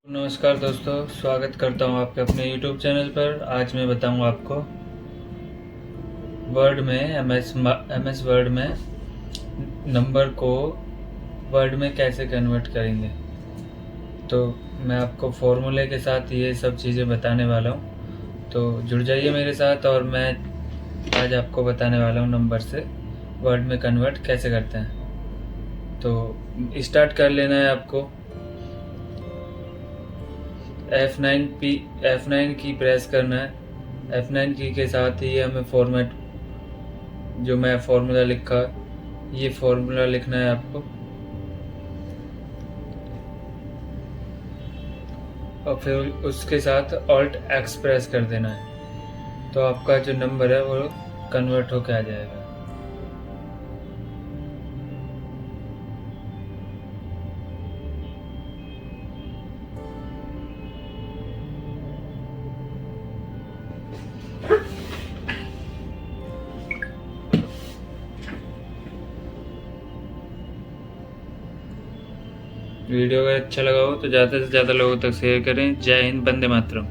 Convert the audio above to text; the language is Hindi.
नमस्कार दोस्तों, स्वागत करता हूं आपके अपने YouTube चैनल पर। आज मैं बताऊंगा आपको वर्ड में एम एस वर्ड में नंबर को वर्ड में कैसे कन्वर्ट करेंगे। तो मैं आपको फॉर्मूले के साथ ये सब चीज़ें बताने वाला हूं, तो जुड़ जाइए मेरे साथ। और मैं आज आपको बताने वाला हूं नंबर से वर्ड में कन्वर्ट कैसे करते हैं। तो स्टार्ट कर लेना है आपको। F9 की प्रेस करना है। F9 की के साथ ही हमें फॉर्मेट, जो मैं फॉर्मूला लिखा, ये फॉर्मूला लिखना है आपको। और फिर उसके साथ Alt X प्रेस कर देना है, तो आपका जो नंबर है वो कन्वर्ट होके आ जाएगा। वीडियो अगर अच्छा लगा हो तो ज़्यादा से ज़्यादा लोगों तक शेयर करें। जय हिंद, वंदे मातरम।